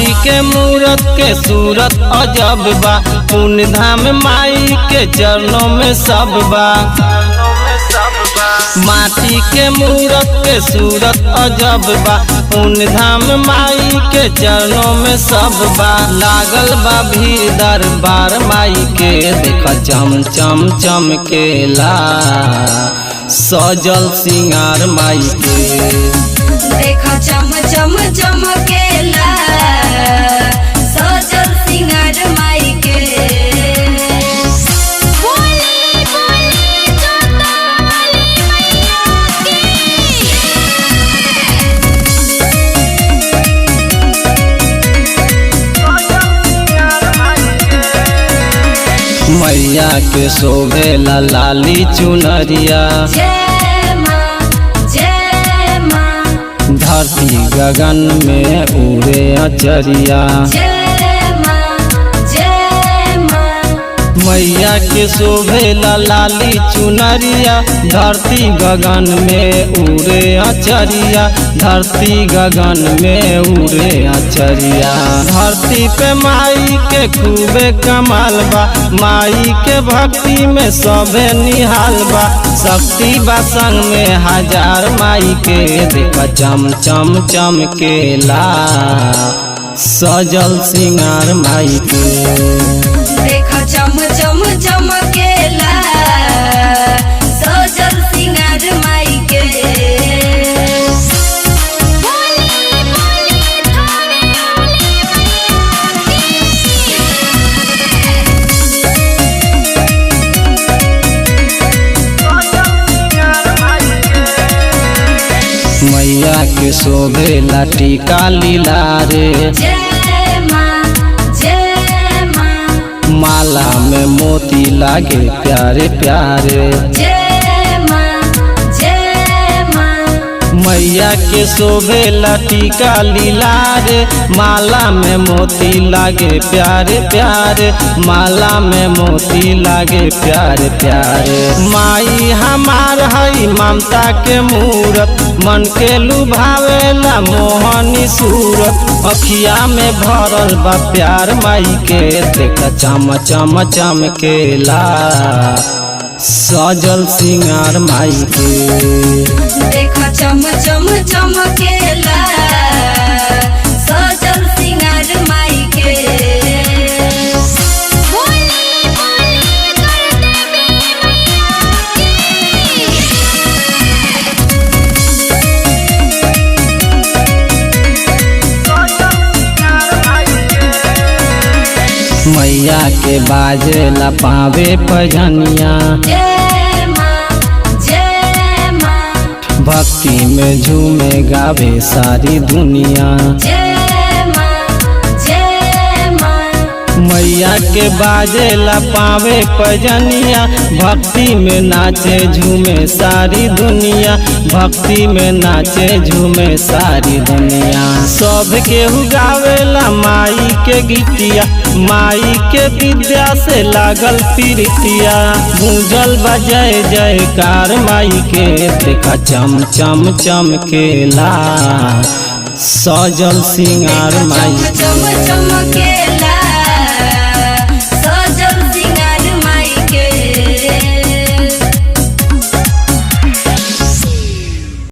माटी के मूरत के सूरत अजब बा, पुण्य धाम माई के चरणों में सब बा। माटी के मूरत के सूरत अजब बा, पुण्य धाम माई के चरणों में सब बा। लागल बा भीड़ दरबार माई के, देखा चम चम चमकेला सजल सिंगार माई के। देखा चम चम चमकेला सजल सिंगार माई के। मैया के शोभेला लाली चुनरिया, जय माँ जय माँ। धरती गगन में उड़े अचरिया, जय माँ जय माँ। मैया के शोभेला लाली चुनरिया, धरती गगन में उड़े अचरिया, धरती गगन में उड़े अचरिया। धरती पे माई के खूबे कमाल बा, माई के भक्ति में सबे निहाल बा। शक्ति बा संग में हजार माई के, देखा चम चम चमकेला सजल सिंगार माई के। देखा चम चम चमकेला सजल सिंगार माई के। मैया के शोभेला टीका लीला रे, जय माँ जय माँ। माला में मोती लागे प्यारे प्यारे। जय माँ जय माँ। मैया के शोभेला टीका लीला रे, माला में मोती लागे प्यारे प्यारे, माला में मोती लागे प्यारे प्यारे। माई हमार हई ममता के मूरत, मन के लुभावेला मोहनी सूरत। अखिया में भरल बा प्यार माई के, देखा चम चम चमकेला सजल सिंगार माई के। देखा चम चम चमकेला सजल सिंगार माई के। मैया के बाजेला पावे भजनिया, जय माँ जय माँ। भक्ति में झूमे गावे सारी दुनिया। जय माँ जय माँ। मैया के बाजेला पावे भजनिया, भक्ति में नाचे झूमे सारी दुनिया, भक्ति में नाचे झूमे सारी दुनिया। सब केहू गावेला माई के गीतिया, माई के विद्या से लागल प्रीतिया। गूंजल बजय जयकार माई के, देखा चम चम चमकेला सजल सिंगार माई चम चम चमकेला